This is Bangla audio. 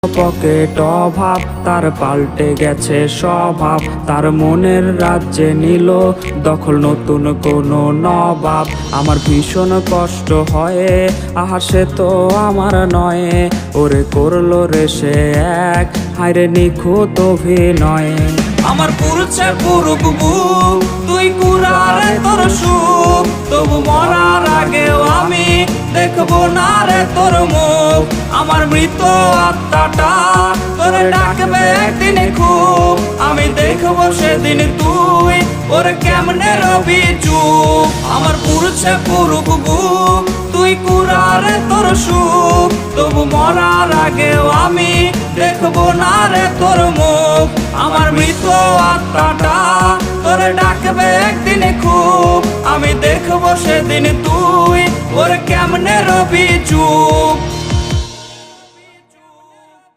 পকেট অভাব, তার পাল্টে গেছে স্বভাব। তার মনের রাজ্যে নিল দখল নতুন কোনো নবাব। আমার ভীষণ কষ্ট হয়, আহা সে তো আমার নয়। ওরে করলো রে সে এক, হায়রে নিখুঁত অভিনয়। আমার পুরুষে পুরুক বুক, তুই কুড়ারে তোর সুখ। তবু মরার আগেও আমি দেখবো না রে তোর মুখ। আমার মৃত আত্মাটা তোরে ডাকবে একদিন খুব। আমি দেখবো সেদিন তুই ওরে কেমনে রবি চুপ। আমার পুরুষে পুরুক বুক, তুই কুড়ারে তোর সুখ। তবু মরার আগেও আমি দেখবো না রে তোর মুখ। আমার মৃত আত্মাটা তোরে ডাকবে একদিন খুব। আমি দেখবো সেদিন তুই ওরে কেমনে রবি চুপ।